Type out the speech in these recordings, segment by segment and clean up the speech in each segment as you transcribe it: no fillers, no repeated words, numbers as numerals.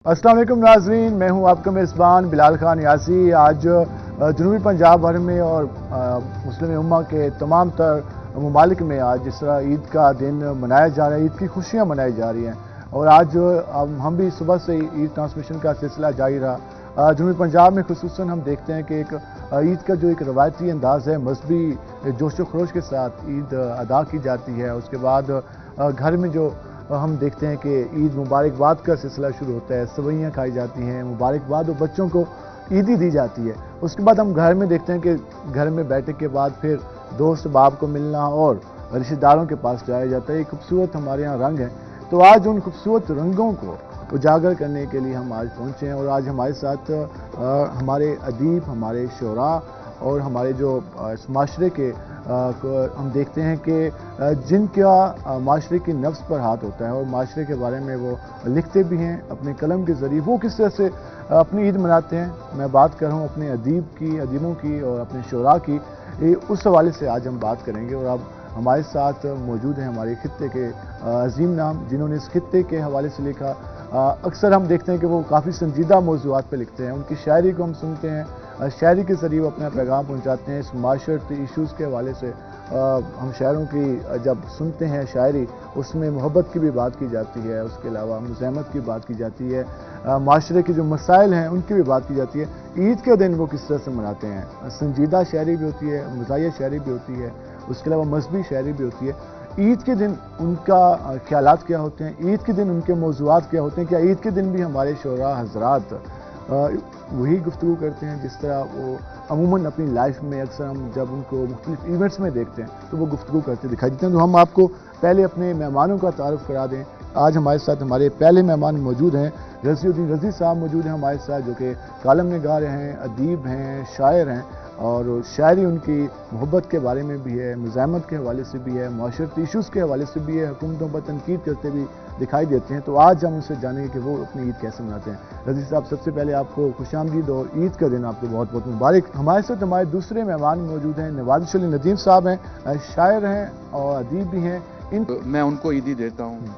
अस्सलाम वालेकुम नाज़रीन, मैं हूं आपका मेज़बान बिलाल खान यासी। आज जनूबी पंजाब भर में और मुस्लिम उम्मा के तमाम तर ममालिक में आज जिस तरह ईद का दिन मनाया जा रहा है, ईद की खुशियां मनाई जा रही हैं और आज हम भी सुबह से ईद ट्रांसमिशन का सिलसिला जारी रहा। जनूबी पंजाब में खुसूसन हम देखते हैं कि एक ईद का जो एक रवायती अंदाज़ है, मजहबी जोश व खरोश के साथ ईद अदा की जाती है। उसके बाद घर में जो हम देखते हैं कि ईद मुबारकबाद का सिलसिला शुरू होता है, सवैयाँ खाई जाती हैं, मुबारकबाद और बच्चों को ईदी दी जाती है। उसके बाद हम घर में देखते हैं कि घर में बैठने के बाद फिर दोस्त बाप को मिलना और रिश्तेदारों के पास जाया जाता है। ये खूबसूरत हमारे यहाँ रंग है। तो आज उन खूबसूरत रंगों को उजागर करने के लिए हम आज पहुँचे हैं और आज हमारे साथ हमारे अदीब, हमारे शोरा और हमारे जो इस माशरे के हम देखते हैं कि जिनका माशरे की नफ्स पर हाथ होता है और माशरे के बारे में वो लिखते भी हैं अपने कलम के ज़रिए, वो किस तरह से अपनी ईद मनाते हैं। मैं बात कर रहा हूँ अपने अदीबों की और अपने शोरा की। उस हवाले से आज हम बात करेंगे और अब हमारे साथ मौजूद हैं हमारे खित्ते के अजीम नाम, जिन्होंने इस खित्ते के हवाले से लिखा। अक्सर हम देखते हैं कि वो काफ़ी संजीदा मौज़ूआत पर लिखते हैं, उनकी शायरी को हम सुनते हैं, शायरी के ज़रिए वो अपना पैगाम पहुंचाते हैं। इस माशरती इश्यूज़ के हवाले से हम शायरों की जब सुनते हैं शायरी, उसमें मोहब्बत की भी बात की जाती है, उसके अलावा मुज़ाहमत की बात की जाती है, माशरे के जो मसाइल हैं उनकी भी बात की जाती है। ईद के दिन वो किस तरह से मनाते हैं, संजीदा शायरी भी होती है, मज़ाहिया शायरी भी होती है, उसके अलावा मजहबी शायरी भी होती है। ईद के दिन उनका ख्यालात क्या होते हैं, ईद के दिन उनके मौज़ूआत क्या होते हैं, क्या ईद के दिन भी हमारे शोरा हज़रात वही गुफ्तगू करते हैं जिस तरह वो अमूमन अपनी लाइफ में अक्सर हम जब उनको मुख्तलिफ इवेंट्स में देखते हैं तो वो गुफ्तगू करते दिखाई देते हैं। तो हम आपको पहले अपने मेहमानों का तारुफ करा दें। आज हमारे साथ हमारे पहले मेहमान मौजूद हैं, रज़ीउद्दीन रज़ी साहब मौजूद हैं हमारे साथ, जो कि कालम निगार हैं, अदीब हैं, शायर हैं और शायरी उनकी मोहब्बत के बारे में भी है, मुज़ाहमत के हवाले से भी है, माशरती इशूज़ के हवाले से भी है, हुकूमतों पर तनकीद करते भी दिखाई देते हैं। तो आज हम उनसे जानेंगे कि वो अपनी ईद कैसे मनाते हैं। रज़ी साहब, सबसे पहले आपको खुशामदीद और ईद का दिन आपको बहुत बहुत मुबारक। हमारे साथ हमारे दूसरे मेहमान मौजूद हैं, नवाज़िश अली नदीम साहब हैं, शायर हैं और अदीब भी हैं। मैं उनको ईदी देता हूँ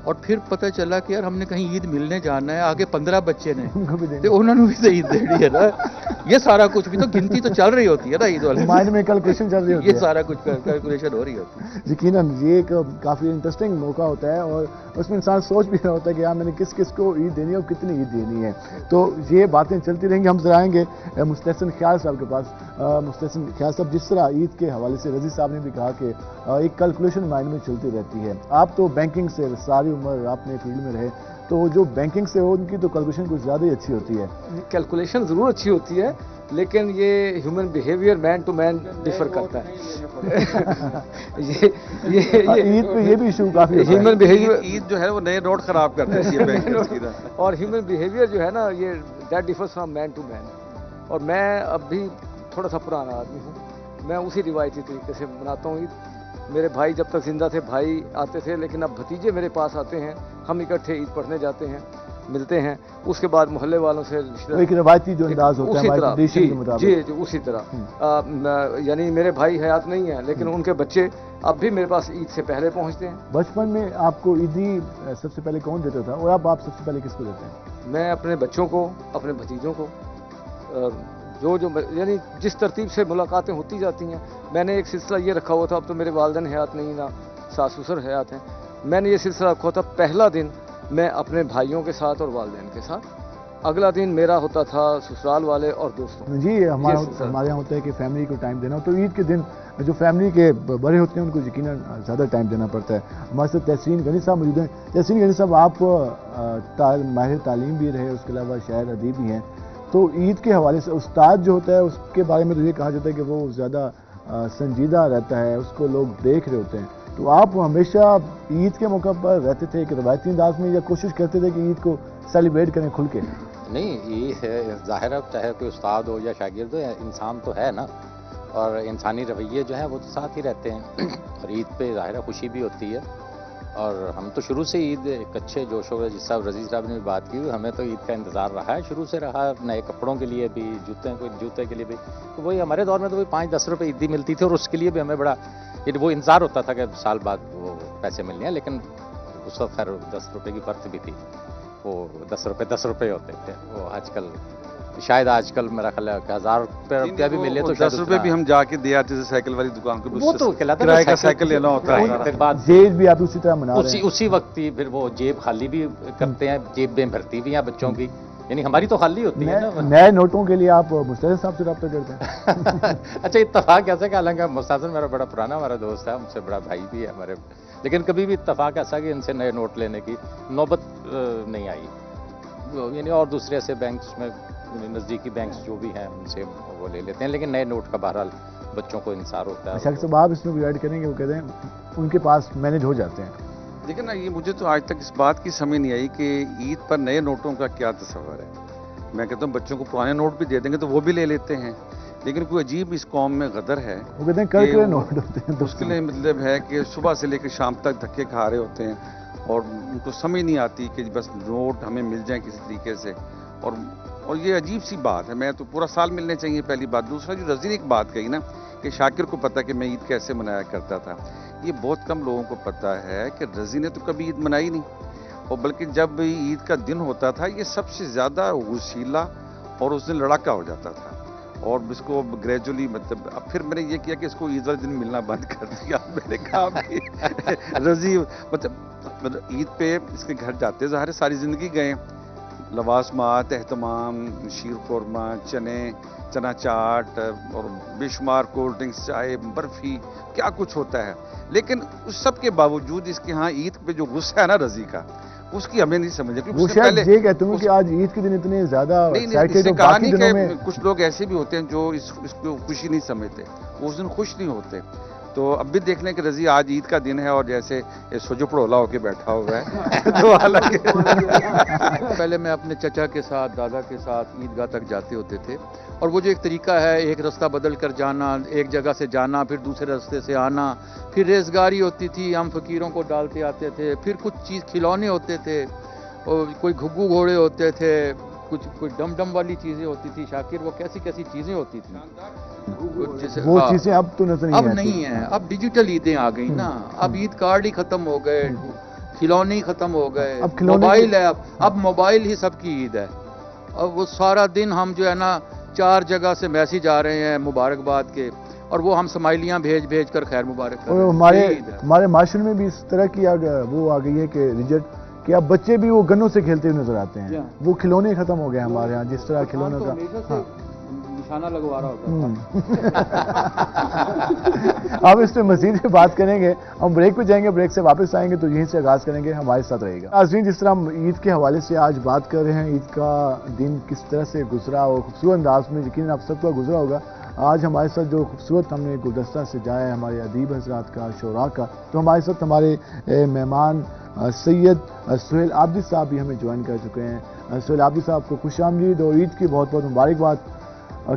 और फिर पता चला कि यार हमने कहीं ईद मिलने जाना है, आगे 15 बच्चे ने तो उन्होंने भी तो ईद दे दी है ना। ये सारा कुछ भी तो गिनती तो चल रही होती है ना ईद वाले, माइंड में कैलकुलेशन चल रही होती है, ये सारा कुछ कैलकुलेशन हो रही होती है। यकीनन ये एक काफ़ी इंटरेस्टिंग मौका होता है और उसमें इंसान सोच भी रहा होता है कि यार मैंने किस किस को ईद देनी है और कितनी ईद देनी है। तो ये बातें चलती रहेंगी। हम जरा आएंगे मुस्तहसन ख्याल साहब के पास। मुस्तहसन ख्याल साहब, जिस तरह ईद के हवाले से रज़ी साहब ने भी कहा कि एक कैलकुलेशन माइंड में चलती रहती है। आप तो बैंकिंग से सारी उम्र आपने फील्ड में रहे, तो जो बैंकिंग से हो उनकी तो कैलकुलेशन कुछ ज़्यादा ही अच्छी होती है। कैलकुलेशन ज़रूर अच्छी होती है, लेकिन ये human behaviour man to man differ करता है। ईद पे ये भी इशू काफ़ी ह्यूमन बिहेवियर, ईद जो है वो नए नोट खराब कर देती है और ह्यूमन बिहेवियर जो है ना, ये that differs from man to man. और मैं अब भी थोड़ा सा पुराना आदमी हूँ, मैं उसी रिवायती तरीके से मनाता हूँ ईद। मेरे भाई जब तक जिंदा थे भाई आते थे, लेकिन अब भतीजे मेरे पास आते हैं, हम इकट्ठे ईद पढ़ने जाते हैं, मिलते हैं, उसके बाद मोहल्ले वालों से एक रवायती जो अंदाज होता है हमारे ट्रेडिशन के मुताबिक। जी उसी तरह। यानी मेरे भाई हयात नहीं हैं, लेकिन उनके बच्चे अब भी मेरे पास ईद से पहले पहुंचते हैं। बचपन में आपको ईदी सबसे पहले कौन देता था और अब आप सबसे पहले किसको देते हैं? मैं अपने बच्चों को, अपने भतीजों को, जो यानी जिस तरतीब से मुलाकातें होती जाती हैं। मैंने एक सिलसिला ये रखा हुआ था, अब तो मेरे वालिदैन हयात नहीं, ना सास ससुर हयात हैं, मैंने ये सिलसिला रखा हुआ था, पहला दिन मैं अपने भाइयों के साथ और वालिदैन के साथ, अगला दिन मेरा होता था ससुराल वाले और दोस्तों। जी, हमारे यहाँ होता है कि फैमिली को टाइम देना, तो ईद के दिन जो फैमिली के बड़े होते हैं उनको यकीनन ज़्यादा टाइम देना पड़ता है। हमारे साथ तहसीन गनी साहब मौजूद हैं। तहसीन गनी साहब, आप माहिर तालीम भी रहे, उसके अलावा शायर अदीब भी हैं, तो ईद के हवाले से उस्ताद जो होता है उसके बारे में तो ये कहा जाता है कि वो ज़्यादा संजीदा रहता है, उसको लोग देख रहे होते हैं। तो आप हमेशा ईद के मौका पर रहते थे कि रवायती अंदाज में, या कोशिश करते थे कि ईद को सेलिब्रेट करें खुल के? नहीं, ये है ज़ाहिर है, चाहे कोई उस्ताद हो या शागिर्द हो, इंसान तो है ना, और इंसानी रवैये जो हैं वो तो साथ ही रहते हैं। और ईद पे ज़ाहिर है खुशी भी होती है, और हम तो शुरू से ईद एक अच्छे जोशो में, जिस साहब रज़ी साहब ने भी बात की, हमें तो ईद का इंतज़ार रहा है, शुरू से रहा, नए कपड़ों के लिए भी, जूते के लिए भी। तो वही हमारे दौर में तो वही 5-10 रुपये ईदी मिलती थी और उसके लिए भी हमें बड़ा वो इंतज़ार होता था कि साल बाद वो पैसे मिलने हैं, लेकिन उस वक्त खैर 10 रुपये की बर्थ भी थी। वो 10 रुपए होते थे, वो आजकल शायद आजकल मेरा ख्याल है कि 1000 रुपया भी मिले तो 10 रुपए भी हम जाके दे आते थे साइकिल वाली दुकान को, वो तो कहलाता है किराए का साइकिल साइकिल लेना होता है। फिर बाद जेब भी आप उसी तरह मना रहे हैं। उसी वक्त ही फिर वो जेब खाली भी करते हैं, जेब में भरती भी हैं बच्चों की, यानी हमारी तो खाली होती है ना। नए नोटों के लिए आप मुस्तैद साहब से रब्ता करते हैं? अच्छा, इत्तफाक ऐसा कि हालांकि मुस्ताद मेरा बड़ा पुराना हमारा दोस्त है, हमसे बड़ा भाई भी है हमारे, लेकिन कभी भी इत्तफाक ऐसा कि इनसे नए नोट लेने की नौबत नहीं आई, यानी और दूसरे ऐसे बैंक्स में नज़दीकी बैंक्स जो भी हैं उनसे वो ले लेते हैं, लेकिन नए नोट का बहरहाल बच्चों को इंतजार होता है। अच्छा साहब, आप इसमें ऐड करेंगे? वो कहते हैं उनके पास मैनेज हो जाते हैं। देखिए ना, ये मुझे तो आज तक इस बात की समझ नहीं आई कि ईद पर नए नोटों का क्या तस्वर है। मैं कहता हूँ बच्चों को पुराने नोट भी दे देंगे तो वो भी ले लेते हैं, लेकिन कोई अजीब इस कौम में गदर है। वो कहते हैं करके नोट होते हैं, तो उसके लिए मतलब है कि सुबह से लेकर शाम तक धक्के खा रहे होते हैं और उनको समझ नहीं आती कि बस नोट हमें मिल जाए किसी तरीके से। और ये अजीब सी बात है, मैं तो पूरा साल मिलने चाहिए, पहली बात। दूसरा, जो रज़ी ने एक बात कही ना कि शाकिर को पता कि मैं ईद कैसे मनाया करता था, ये बहुत कम लोगों को पता है कि रज़ी ने तो कभी ईद मनाई नहीं, और बल्कि जब ईद का दिन होता था ये सबसे ज़्यादा वसीला और उस दिन लड़ाका हो जाता था। और इसको ग्रेजुअली मतलब अब फिर मैंने ये किया कि इसको ईद वाले दिन मिलना बंद कर दिया। मैंने कहा कि रज़ी मतलब ईद पे इसके घर जाते, ज़ाहिर है सारी ज़िंदगी गए, लवासमात, एहतमाम, शीर खुरमा, चना चाट और बेशुमार कोल्ड ड्रिंक्स, चाय, बर्फ़ी, क्या कुछ होता है, लेकिन उस सब के बावजूद इसके यहाँ ईद पे जो गुस्सा है ना रज़ी का, उसकी हमें नहीं समझ है। वो शायद ये कहते हैं कि आज ईद के दिन इतने ज्यादा एक्साइटेड हो, बाकी दिनों में कुछ लोग ऐसे भी होते हैं जो इसको खुशी नहीं समझते, वो उस दिन खुश नहीं होते। तो अब भी देख लें कि रज़ी आज ईद का दिन है और जैसे ये सुजुपड़ोला होके बैठा हुआ है। तो हालांकि पहले मैं अपने चचा के साथ, दादा के साथ ईदगाह तक जाते होते थे, और वो जो एक तरीका है, एक रास्ता बदल कर जाना, एक जगह से जाना फिर दूसरे रास्ते से आना, फिर रेज़गारी होती थी, हम फ़कीरों को डालते आते थे, फिर कुछ चीज़ खिलौने होते थे, और कोई घुग्गू घोड़े होते थे, कोई डम वाली चीज़ें होती थी। शाकिर, वो कैसी कैसी चीज़ें होती थी, वो चीजें अब तो नजर अब नहीं है। अब डिजिटल ईदें आ गई ना, अब ईद कार्ड ही खत्म हो गए, खिलौने ही खत्म हो गए, अब मोबाइल है, अब मोबाइल ही सबकी ईद है। अब वो सारा दिन हम जो है ना 4 जगह से मैसेज आ रहे हैं मुबारकबाद के, और वो हम स्माइलियाँ भेज कर खैर मुबारक कर रहे हैं। हमारे माशरे में भी इस तरह की वो आ गई है कि रिजल्ट कि अब बच्चे भी वो गन्नों से खेलते हुए नजर आते हैं, वो खिलौने खत्म हो गए हमारे यहाँ, जिस तरह खिलौनों का निशाना लगवा रहा होता। अब इस पे मजीद से बात करेंगे, हम ब्रेक पे जाएंगे, ब्रेक से वापस आएंगे तो यहीं से आगाज करेंगे, हमारे साथ रहेगा। नाज़रीन, जिस तरह हम ईद के हवाले से आज बात कर रहे हैं, ईद का दिन किस तरह से गुजरा और खूबसूरत अंदाज में यकीन आप सबका गुजरा होगा। आज हमारे साथ जो खूबसूरत हमने गुलदस्ता सजाया है हमारे अदीब हजरात का, शोरा का, तो हमारे साथ हमारे मेहमान सैयद सुहेल आबिदी साहब भी हमें ज्वाइन कर चुके हैं। सुहेल आबिदी साहब को खुशामदीद और ईद की बहुत बहुत मुबारकबाद।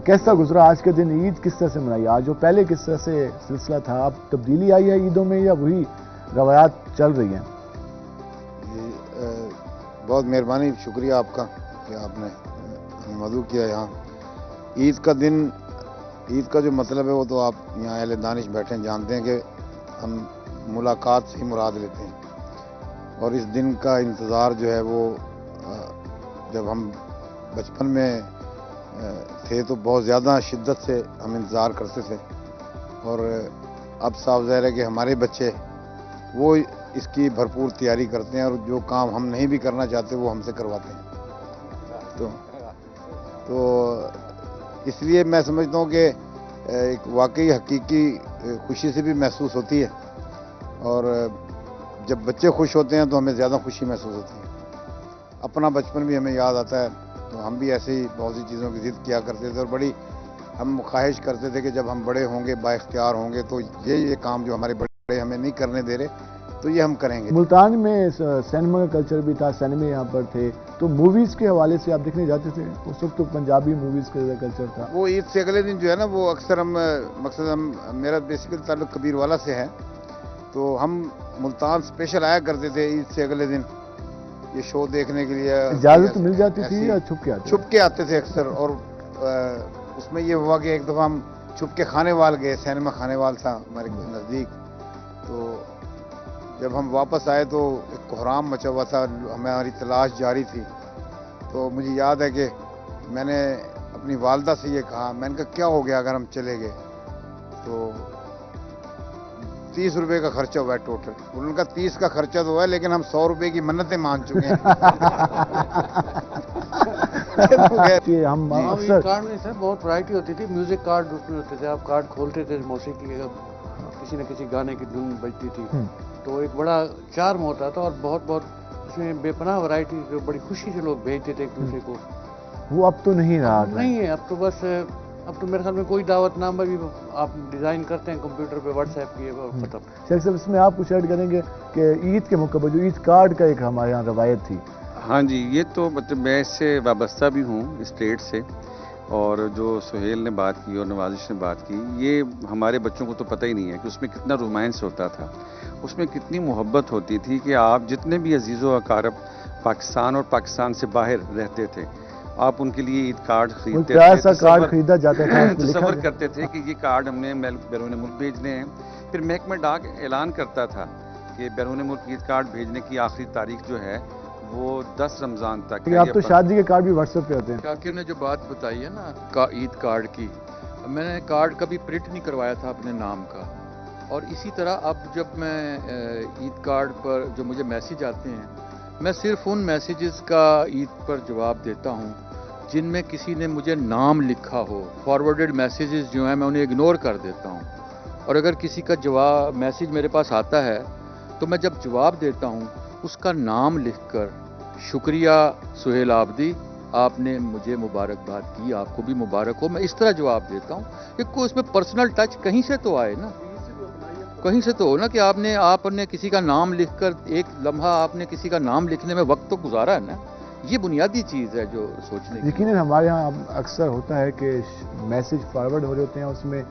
कैसा गुजरा आज के दिन, ईद किस तरह से मनाई आज, जो पहले किस तरह से सिलसिला था, अब तब्दीली आई है ईदों में या वही रवायात चल रही हैं? बहुत मेहरबानी, शुक्रिया आपका कि आपने हमें मदऊ किया यहाँ। ईद का दिन, ईद का जो मतलब है वो तो आप यहाँ अहले दानिश बैठे जानते हैं कि हम मुलाकात से ही मुराद लेते हैं, और इस दिन का इंतज़ार जो है वो जब हम बचपन में थे तो बहुत ज़्यादा शिद्दत से हम इंतज़ार करते थे, और अब साफ ज़ाहिर है कि हमारे बच्चे वो इसकी भरपूर तैयारी करते हैं, और जो काम हम नहीं भी करना चाहते वो हमसे करवाते हैं। तो इसलिए मैं समझता हूँ कि एक वाकई हकीकी खुशी से भी महसूस होती है, और जब बच्चे खुश होते हैं तो हमें ज़्यादा खुशी महसूस होती है। अपना बचपन भी हमें याद आता है, तो हम भी ऐसे ही बहुत सी चीज़ों की ज़िद किया करते थे, और बड़ी हम ख्वाहिश करते थे कि जब हम बड़े होंगे, बाइख्तियार होंगे, तो ये काम जो हमारे बड़े हमें नहीं करने दे रहे, तो ये हम करेंगे। मुल्तान में सिनेमा का कल्चर भी था, सिनेमे यहाँ पर थे, तो मूवीज़ के हवाले से आप देखने जाते थे? उस वक्त तो पंजाबी मूवीज़ का कल्चर था। वो ईद से अगले दिन जो है ना, वो अक्सर हम मेरा बेसिकली ताल्लुक कबीरवाला से है, तो हम मुल्तान स्पेशल आया करते थे ईद से अगले दिन ये शो देखने के लिए। इजाज़त मिल जाती थी या छुप के आते? छुप के आते थे अक्सर, और उसमें ये हुआ कि एक दफ़ा हम छुप के खानेवाल गए, सिनेमा खानेवाल था हमारे नज़दीक, तो जब हम वापस आए तो एक कोहराम मचा हुआ था, हमारी तलाश जारी थी। तो मुझे याद है कि मैंने अपनी वालदा से ये कहा, मैंने कहा क्या हो गया अगर हम चले गए? तो 30 रुपए का खर्चा हुआ है टोटल। उन्होंने कहा 30 का खर्चा तो है, लेकिन हम 100 रुपए की मन्नतें मान चुके हैं। कि हम अक्सर कार्ड में सर बहुत वैरायटी होती थी, म्यूजिक कार्ड उसमें होते थे, आप कार्ड खोलते थे, मौसीकी का किसी न किसी गाने की धुन बजती थी, तो एक बड़ा चार्म होता था और बहुत बहुत इसमें बेपनाह वैरायटी जो बड़ी खुशी से लोग भेजते थे एक दूसरे को। वो अब तो नहीं रहा। नहीं है अब तो, बस अब तो मेरे ख्याल में कोई दावतनामा भी आप डिज़ाइन करते हैं कंप्यूटर पे, व्हाट्सएप की खत्म। शेख साहब, इसमें आप कुछ ऐड करेंगे कि ईद के मौके पर जो ईद कार्ड का एक हमारे यहाँ रवायत थी? हाँ जी, ये तो मतलब मैं इससे वाबस्ता भी हूँ स्टेट से, और जो सुहेल ने बात की और नवाजिश ने बात की, ये हमारे बच्चों को तो पता ही नहीं है कि उसमें कितना रोमांस होता था, उसमें कितनी मोहब्बत होती थी कि आप जितने भी अजीज़ो अकारब पाकिस्तान और पाकिस्तान से बाहर रहते थे, आप उनके लिए ईद कार्ड खरीदते थे, सा कार्ड खरीदा जाता था, तसव्वुर करते थे कि ये कार्ड हमने बैरून मुल्क भेजने हैं। फिर महकमा डाक ऐलान करता था कि बैरून मुल्क ईद कार्ड भेजने की आखिरी तारीख जो है वो 10 रमज़ान तक है। अब तो शादी के कार्ड भी व्हाट्सएप पे होते हैं। शाकिर ने जो बात बताई है ना ईद कार्ड की, मैंने कार्ड कभी प्रिंट नहीं करवाया था अपने नाम का, और इसी तरह अब जब मैं ईद कार्ड पर जो मुझे मैसेज आते हैं, मैं सिर्फ उन मैसेजेस का ईद पर जवाब देता हूँ जिनमें किसी ने मुझे नाम लिखा हो। फॉरवर्डेड मैसेजेस जो हैं मैं उन्हें इग्नोर कर देता हूँ, और अगर किसी का जवाब मैसेज मेरे पास आता है तो मैं जब जवाब देता हूँ उसका नाम लिखकर, शुक्रिया सुहेल आबदी, आपने मुझे मुबारकबाद की, आपको भी मुबारक हो, मैं इस तरह जवाब देता हूँ कि कोई उसमें पर्सनल टच कहीं से तो आए ना, कहीं से तो हो ना कि आपने किसी का नाम लिखकर, एक लम्हा आपने किसी का नाम लिखने में वक्त तो गुजारा है ना। ये बुनियादी चीज़ है जो सोचने की। यकीनन हमारे यहाँ अक्सर होता है कि मैसेज फॉरवर्ड हो रहे होते हैं, उसमें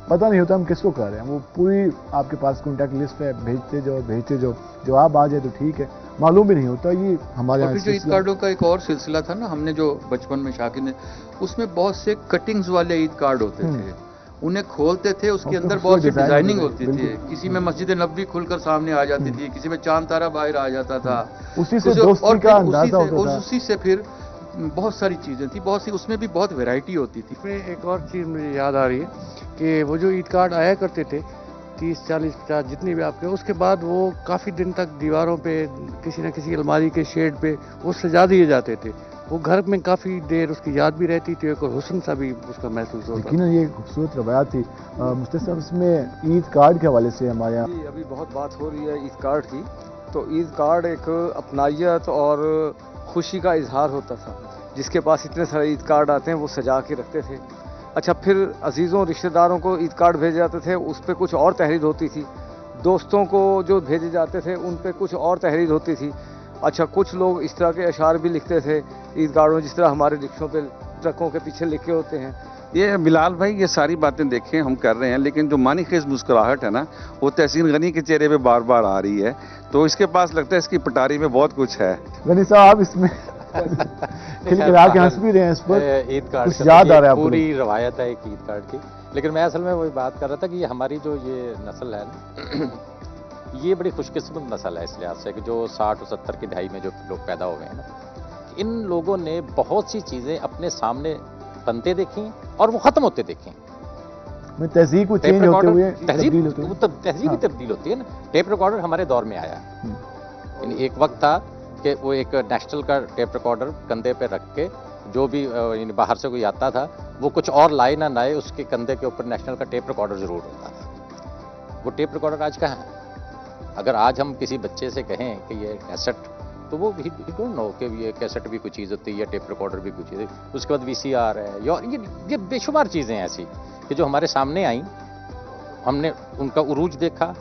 पता नहीं होता हम किसको कर रहे हैं, वो पूरी आपके पास कॉन्टैक्ट लिस्ट पे भेजते जाओ, जवाब आ जाए तो ठीक है, मालूम भी नहीं होता। ये हमारे यहाँ जो ईद कार्डों का एक और सिलसिला था ना, हमने जो बचपन में शाकिर ने, उसमें बहुत से कटिंग्स वाले ईद कार्ड होते थे, उन्हें खोलते थे, उसके अंदर बहुत सी डिजाइनिंग होती थी, किसी में मस्जिद नबवी खुलकर सामने आ जाती थी, किसी में चांद तारा बाहर आ जाता था, उसी से दोस्ती का अंदाजा होता था, उसी से फिर बहुत सारी चीज़ें थी, बहुत सी उसमें भी बहुत वैरायटी होती थी। इसमें एक और चीज़ मुझे याद आ रही है कि वो जो ईद कार्ड आया करते थे 30, 40, 50 जितने भी आपके, उसके बाद वो काफ़ी दिन तक दीवारों पे किसी न किसी अलमारी के शेड पे वो सजा दिए जाते थे, वो घर में काफ़ी देर उसकी याद भी रहती थी, और हुस्न सा भी उसका महसूस होता था। यकीनन ये खूबसूरत रवायत थी। मुस्ताद साहब, इसमें ईद कार्ड के हवाले से हमारे यहाँ अभी बहुत बात हो रही है ईद कार्ड की, तो ईद कार्ड एक अपनाइयत और खुशी का इजहार होता था। जिसके पास इतने सारे ईद कार्ड आते हैं वो सजा के रखते थे। अच्छा, फिर अजीज़ों रिश्तेदारों को ईद कार्ड भेजे जाते थे, उस पर कुछ और तहरीर होती थी। दोस्तों को जो भेजे जाते थे उन पे कुछ और तहरीर होती थी। अच्छा, कुछ लोग इस तरह के अशार भी लिखते थे ईद कार्ड में, जिस तरह हमारे रिक्शों पे ट्रकों के पीछे लिखे होते हैं। ये बिलाल भाई, ये सारी बातें देखें हम कर रहे हैं, लेकिन जो मानी खेज मुस्कुराहट है ना, वो तहसीन गनी के चेहरे पे बार बार आ रही है, तो इसके पास लगता है इसकी पटारी में बहुत कुछ है। गनी साहब, आप इसमें खिलखिला के हंस भी रहे हैं इस पर, ईद कार्ड कुछ याद आ रहा है? पूरी रवायत है एक ईद कार्ड की, लेकिन मैं असल में वही बात कर रहा था कि ये हमारी जो ये नस्ल है ना, ये बड़ी खुशकिस्मत नस्ल है इस लिहाज से कि जो 60 और 70 की दहाई में जो लोग पैदा हो गए हैं ना, इन लोगों ने बहुत सी चीज़ें अपने सामने बनते देखी और वो ख़त्म होते देखी। तहजीब को चेंज होते हुए तहजीब ही तब्दील होती है ना। टेप रिकॉर्डर हमारे दौर में आया, एक वक्त था कि वो एक नेशनल का टेप रिकॉर्डर कंधे पे रख के जो भी बाहर से कोई आता था, वो कुछ और लाए ना लाए, उसके कंधे के ऊपर नेशनल का टेप रिकॉर्डर जरूर होता था। वो टेप रिकॉर्डर आज कहाँ है? अगर आज हम किसी बच्चे से कहें कि ये कैसेट, तो वो ही डोंट नो कि ये कैसेट भी कोई चीज़ होती है या टेप रिकॉर्डर भी कोई चीज़ है। उसके बाद VCR है, या ये बेशुमार चीज़ें ऐसी कि जो हमारे सामने आई, हमने उनका उरूज देखा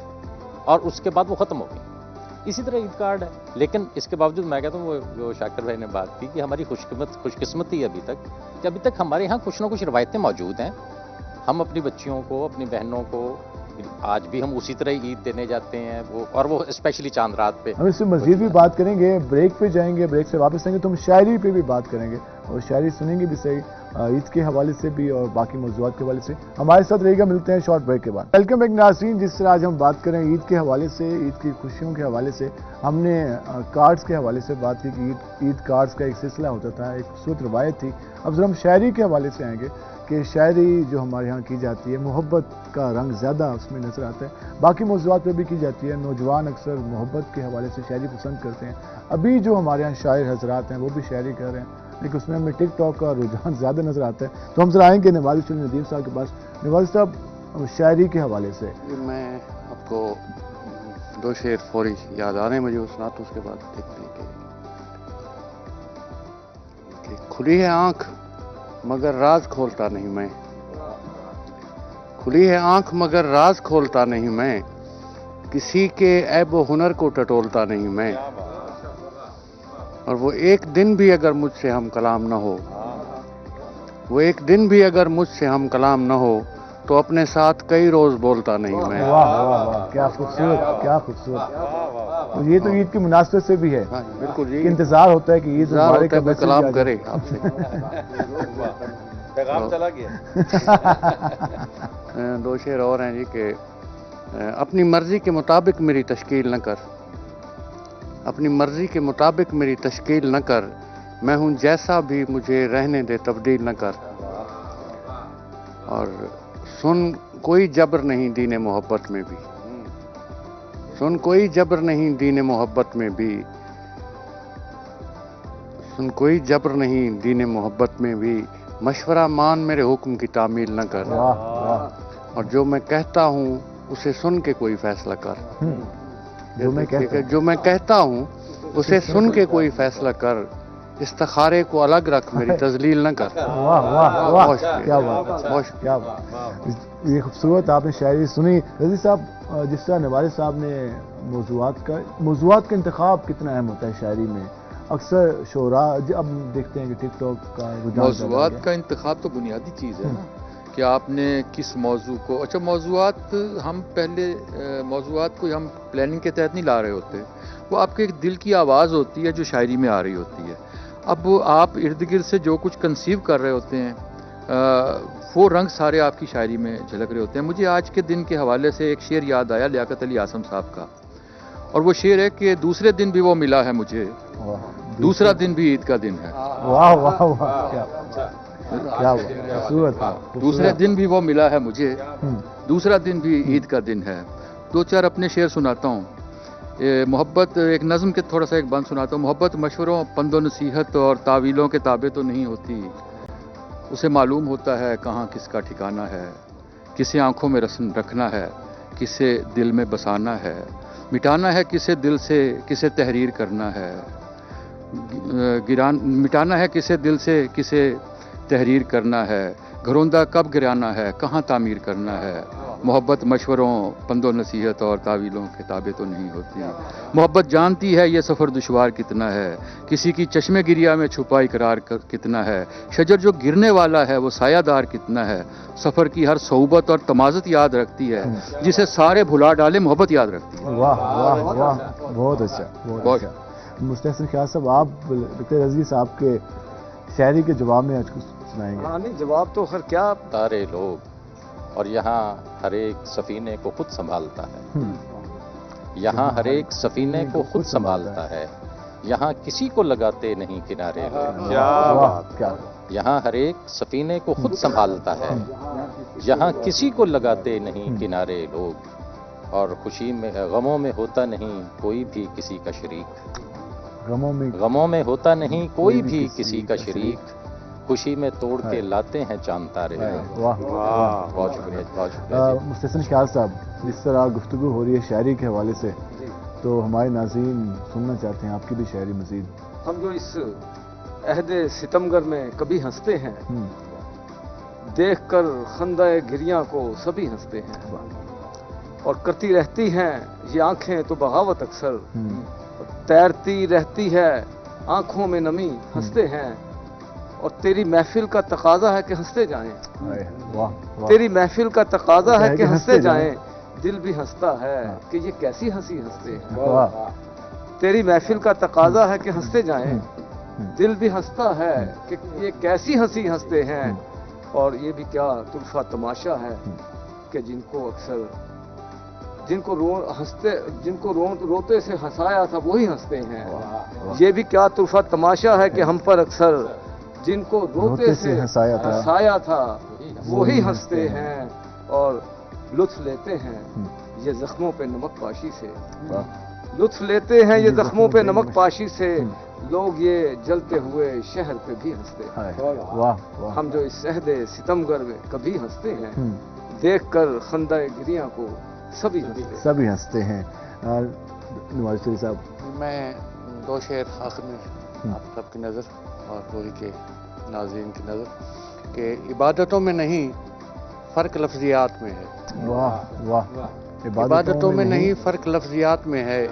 और उसके बाद वो ख़त्म हो गई। इसी तरह ईद कार्ड है, लेकिन इसके बावजूद मैं कहता हूँ, वो जो शाकिर भाई ने बात की कि हमारी खुशकिस्मती अभी तक कि अभी तक हमारे यहाँ कुछ ना कुछ रवायतें मौजूद हैं। हम अपनी बच्चियों को, अपनी बहनों को आज भी हम उसी तरह ईद देने जाते हैं, वो स्पेशली चांद रात पे। हम इससे मजीद भी बात करेंगे, ब्रेक पे जाएंगे, ब्रेक से वापस आएंगे तो हम शायरी पे भी बात करेंगे। اور شاعری سنیں گے بھی صحیح عید کے حوالے سے بھی اور باقی موضوعات کے حوالے سے. ہمارے ساتھ رہے گا, ملتے ہیں شارٹ بریک کے بعد. ویلکم بیک ناظرین. جس طرح آج ہم بات کریں عید کے حوالے سے, عید کی خوشیوں کے حوالے سے, ہم نے کارڈز کے حوالے سے بات کی کہ عید کارڈز کا ایک سلسلہ ہوتا تھا, ایک خوبصورت روایت تھی. اب ذرا ہم شاعری کے حوالے سے آئیں گے کہ شاعری جو ہمارے ہاں کی جاتی ہے, محبت کا رنگ زیادہ اس میں نظر آتا ہے. باقی موضوعات پہ بھی کی جاتی ہے. نوجوان اکثر محبت کے حوالے سے شاعری پسند کرتے ہیں. ابھی جو ہمارے ہاں شاعر حضرات ہیں وہ بھی شاعری کر رہے ہیں, لیکن اس میں ہمیں ٹک ٹاک کا رجحان زیادہ نظر آتا ہے. تو ہم ذرا آئیں گے نوازی چل ندیم صاحب کے پاس. نوازی صاحب, شاعری کے حوالے سے میں آپ کو 2 شعر فوری یاد آ رہے ہیں مجھے, وہ سنا تو اس کے بعد دیکھتے ہیں کہ کھلی ہے آنکھ مگر راز کھولتا نہیں میں, کھلی ہے آنکھ مگر راز کھولتا نہیں میں, کسی کے عیب و ہنر کو ٹٹولتا نہیں میں, اور وہ ایک دن بھی اگر مجھ سے ہم کلام نہ ہو, وہ ایک دن بھی اگر مجھ سے ہم کلام نہ ہو, تو اپنے ساتھ کئی روز بولتا نہیں میں. واہ واہ واہ, کیا خوبصورت, کیا خوبصورت. یہ تو عید کی مناسبت سے بھی ہے, بالکل کہ انتظار ہوتا ہے کہ عید مبارک کا کوئی کلام کرے آپ سے. پیغام چلا گیا. 2 شعر اور ہیں جی کہ اپنی مرضی کے مطابق میری تشکیل نہ کر, اپنی مرضی کے مطابق میری تشکیل نہ کر, میں ہوں جیسا بھی مجھے رہنے دے تبدیل نہ کر, اور سن کوئی جبر نہیں دین محبت میں بھی, سن کوئی جبر نہیں دین محبت میں بھی, سن کوئی جبر نہیں دین محبت میں بھی, مشورہ مان میرے حکم کی تعمیل نہ کر, اور جو میں کہتا ہوں اسے سن کے کوئی فیصلہ کر, جو میں کہتا ہوں اسے سن کے کوئی فیصلہ کر, استخارے کو الگ رکھ میری تذلیل نہ کر. واہ واہ واہ, کیا بات, کیا بات. یہ خوبصورت آپ نے شاعری سنی. رضی صاحب, جس طرح نوازی صاحب نے موضوعات کا انتخاب کتنا اہم ہوتا ہے شاعری میں. اکثر شعراء اب دیکھتے ہیں کہ ٹک ٹاک کا موضوعات کا انتخاب تو بنیادی چیز ہے نا, کہ آپ نے کس موضوع کو, اچھا موضوعات ہم پہلے موضوعات کو ہم پلاننگ کے تحت نہیں لا رہے ہوتے, وہ آپ کے ایک دل کی آواز ہوتی ہے جو شاعری میں آ رہی ہوتی ہے. اب آپ ارد گرد سے جو کچھ کنسیو کر رہے ہوتے ہیں وہ رنگ سارے آپ کی شاعری میں جھلک رہے ہوتے ہیں. مجھے آج کے دن کے حوالے سے ایک شعر یاد آیا لیاقت علی اعظم صاحب کا, اور وہ شعر ہے کہ دوسرے دن بھی وہ ملا ہے مجھے, دوسرا دن بھی عید کا دن ہے. واہ واہ واہ, کیا خوبصورت. دوسرے دن بھی وہ ملا ہے مجھے, دوسرا دن بھی عید کا دن ہے. 2-4 اپنے شعر سناتا ہوں. محبت, ایک نظم کے تھوڑا سا ایک بند سناتا ہوں. محبت مشوروں, پند و نصیحت اور تعویلوں کے تابع تو نہیں ہوتی, اسے معلوم ہوتا ہے کہاں کس کا ٹھکانہ ہے, کسے آنکھوں میں رکھنا ہے, کسے دل میں بسانا ہے, مٹانا ہے کسے دل سے, کسے تحریر کرنا ہے, مٹانا ہے کسے دل سے, کسے تحریر کرنا ہے, گھروندہ کب گرانا ہے, کہاں تعمیر کرنا ہے. محبت مشوروں, پند و نصیحت اور تعویلوں کے تابع تو نہیں ہوتی. محبت جانتی ہے یہ سفر دشوار کتنا ہے, کسی کی چشمے گریا میں چھپا اقرار کتنا ہے, شجر جو گرنے والا ہے وہ سایہ دار کتنا ہے, سفر کی ہر صحبت اور تمازت یاد رکھتی ہے, جسے سارے بھلا ڈالے محبت یاد رکھتی ہے. واہ واہ واہ, بہت اچھا, بہت اچھا. مستحسن خیال صاحب, آپ ڈاکٹر رضوی صاحب کے شاعری کے جواب میں آج کچھ سنائیں گے. ہاں نہیں, جواب تو خیر کیا, سارے لوگ, اور یہاں ہر ایک سفینے کو خود سنبھالتا ہے, یہاں ہر ایک سفینے کو خود سنبھالتا ہے, یہاں کسی کو لگاتے نہیں کنارے لوگ. یہاں ہر ایک سفینے کو خود سنبھالتا ہے, یہاں کسی کو لگاتے نہیں کنارے لوگ, اور خوشی میں غموں میں ہوتا نہیں کوئی بھی کسی کا شریک, غموں میں ہوتا نہیں کوئی بھی کسی کا شریک, خوشی میں توڑ کے لاتے ہیں چاند تارے. بہت شکریہ, بہت شکریہ. مستحسن خیال صاحب, جس طرح گفتگو ہو رہی ہے شاعری کے حوالے سے, تو ہمارے ناظرین سننا چاہتے ہیں آپ کی بھی شاعری مزید. ہم جو اس عہد ستمگر میں کبھی ہنستے ہیں, دیکھ کر خندہ گریاں کو سبھی ہنستے ہیں, اور کرتی رہتی ہیں یہ آنکھیں تو بغاوت اکثر, تیرتی رہتی ہے آنکھوں میں نمی, ہنستے ہیں, اور تیری محفل کا تقاضا ہے کہ ہنستے جائیں, تیری محفل کا تقاضا ہے کہ ہنستے جائیں, دل بھی ہنستا ہے کہ یہ کیسی ہنسی ہنستے ہیں. تیری محفل کا تقاضا ہے کہ ہنستے جائیں, دل بھی ہنستا ہے کہ یہ کیسی ہنسی ہنستے ہیں، اور یہ بھی کیا طرفہ تماشا ہے کہ جن کو روتے سے ہنسایا تھا وہی ہنستے ہیں۔ یہ بھی کیا طرفہ تماشا ہے کہ ہم پر اکثر جن کو روتے سے ہنسایا تھا وہی ہنستے ہیں، اور لطف لیتے ہیں یہ زخموں پہ نمک پاشی سے، لطف لیتے ہیں یہ زخموں پہ نمک پاشی سے، لوگ یہ جلتے ہوئے شہر پہ بھی ہنستے ہیں۔ ہم جو اس عہد ستمگر میں کبھی ہنستے ہیں، دیکھ کر خندہ گریاں کو سبھی ہنستے ہیں۔ نواز شریف صاحب، میں دو شعر آخر میں آپ سب کی نظر اور پوری کے ناظرین کی نظر کہ عبادتوں میں نہیں فرق لفظیات میں ہے، واہ واہ، عبادتوں میں نہیں فرق لفظیات میں ہے،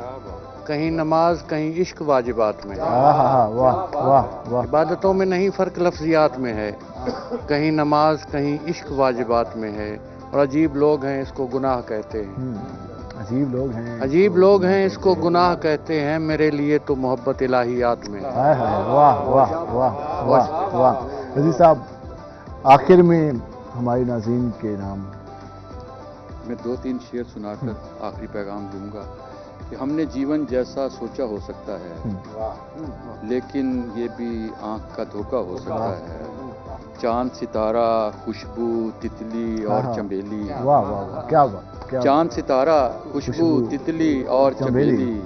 کہیں نماز کہیں عشق واجبات میں ہے، واہ واہ واہ، عبادتوں میں نہیں فرق لفظیات میں ہے، کہیں نماز کہیں عشق واجبات میں ہے، اور عجیب لوگ ہیں اس کو گناہ کہتے ہیں، عجیب لوگ ہیں، عجیب لوگ ہیں اس کو گناہ کہتے ہیں، میرے لیے تو محبت الہیات میں ہے۔ واہ واہ واہ واہ واہ۔ عزیز صاحب، آخر میں ہمارے ناظرین کے نام میں 2-3 شعر سنا کر آخری پیغام دوں گا کہ ہم نے جیون جیسا سوچا ہو سکتا ہے، لیکن یہ بھی آنکھ کا دھوکہ ہو سکتا ہے، چاند ستارہ خوشبو تتلی اور چنبیلی، واہ واہ، کیا بات، چاند ستارہ خوشبو تتلی اور چنبیلی،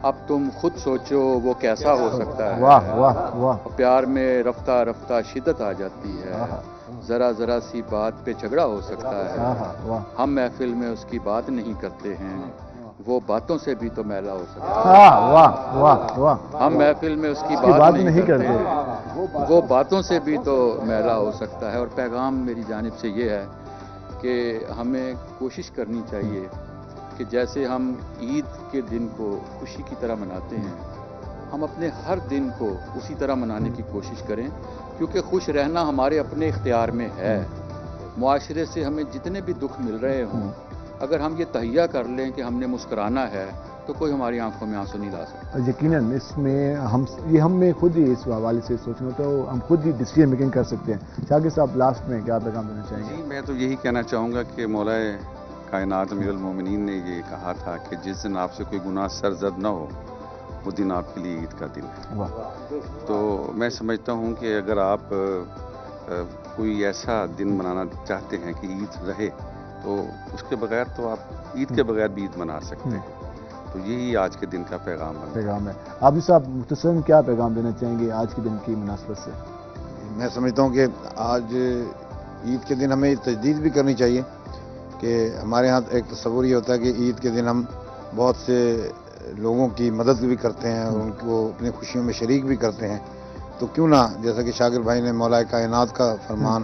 اب تم خود سوچو وہ کیسا ہو سکتا ہے، واہ واہ واہ، پیار میں رفتہ رفتہ شدت آ جاتی ہے، ذرا ذرا سی بات پہ جھگڑا ہو سکتا ہے، ہم محفل میں اس کی بات نہیں کرتے ہیں، وہ باتوں سے بھی تو میلا ہو سکتا ہے، واہ واہ واہ، ہم محفل میں اس کی بات نہیں کرتے، وہ باتوں سے بھی تو میلا ہو سکتا ہے۔ اور پیغام میری جانب سے یہ ہے کہ ہمیں کوشش کرنی چاہیے کہ جیسے ہم عید کے دن کو خوشی کی طرح مناتے ہیں، ہم اپنے ہر دن کو اسی طرح منانے کی کوشش کریں، کیونکہ خوش رہنا ہمارے اپنے اختیار میں ہے۔ معاشرے سے ہمیں جتنے بھی دکھ مل رہے ہوں، اگر ہم یہ تہیہ کر لیں کہ ہم نے مسکرانا ہے تو کوئی ہماری آنکھوں میں آنسو نہیں لا سکتا۔ یقیناً اس میں ہمیں خود ہی اس حوالے سے سوچنا تو ہم خود ہی ڈیسیژن میکنگ کر سکتے ہیں۔ شاکر صاحب، لاسٹ میں کیا پیغام دینا چاہیں گے؟ جی، میں تو یہی کہنا چاہوں گا کہ مولا کائنات امیر المومنین نے یہ کہا تھا کہ جس دن آپ سے کوئی گناہ سرزد نہ ہو وہ دن آپ کے لیے عید کا دن ہے۔ تو میں سمجھتا ہوں کہ اگر آپ کوئی ایسا دن منانا چاہتے ہیں کہ عید رہے تو اس کے بغیر تو آپ عید کے بغیر بھی عید منا سکتے ہیں، تو یہی آج کے دن کا پیغام ہے۔ آپ صاحب مختصراً کیا پیغام دینا چاہیں گے آج کے دن کی مناسبت سے؟ میں سمجھتا ہوں کہ آج عید کے دن ہمیں تجدید بھی کرنی چاہیے کہ ہمارے ہاں ایک تصور یہ ہوتا ہے کہ عید کے دن ہم بہت سے لوگوں کی مدد بھی کرتے ہیں اور ان کو اپنی خوشیوں میں شریک بھی کرتے ہیں، تو کیوں نہ جیسا کہ شاکر بھائی نے مولا کائنات کا فرمان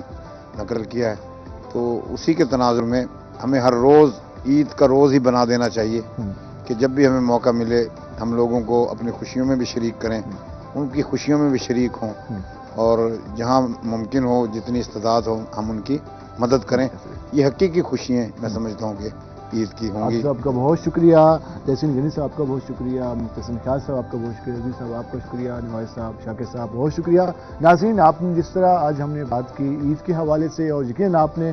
نقل کیا ہے، تو اسی کے تناظر میں ہمیں ہر روز عید کا روز ہی بنا دینا چاہیے کہ جب بھی ہمیں موقع ملے ہم لوگوں کو اپنی خوشیوں میں بھی شریک کریں، ان کی خوشیوں میں بھی شریک ہوں، اور جہاں ممکن ہو جتنی استطاعت ہو ہم ان کی مدد کریں۔ یہ حقیقی خوشیاں میں سمجھتا ہوں کہ عید کی ہوں گی۔ آپ کا بہت شکریہ، تحسین غنی صاحب کا بہت شکریہ، مختصر خیال صاحب آپ کا بہت شکریہ، عزیز صاحب آپ کا شکریہ، نواز صاحب، شاکر صاحب بہت شکریہ۔ ناظرین، آپ نے جس طرح آج ہم نے بات کی عید کے حوالے سے، اور یقیناً آپ نے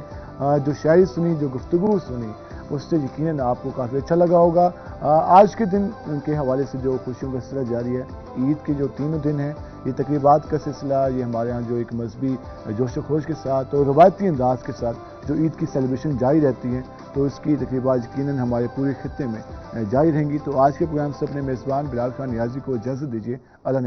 جو شاعری سنی، جو گفتگو سنی، اس سے یقیناً آپ کو کافی اچھا لگا ہوگا۔ آج کے دن کے حوالے سے جو خوشیوں کا سلسلہ جاری ہے، عید کے جو 3 دن ہیں، یہ تقریبات کا سلسلہ، یہ ہمارے ہاں جو ایک مذہبی جوش و خروش کے ساتھ اور روایتی انداز کے ساتھ جو عید کی سیلیبریشن جاری رہتی ہیں، تو اس کی تقریبات یقیناً ہمارے پورے خطے میں جاری رہیں گی۔ تو آج کے پروگرام سے اپنے میزبان بلال خان نیازی کو اجازت دیجیے۔ اللہ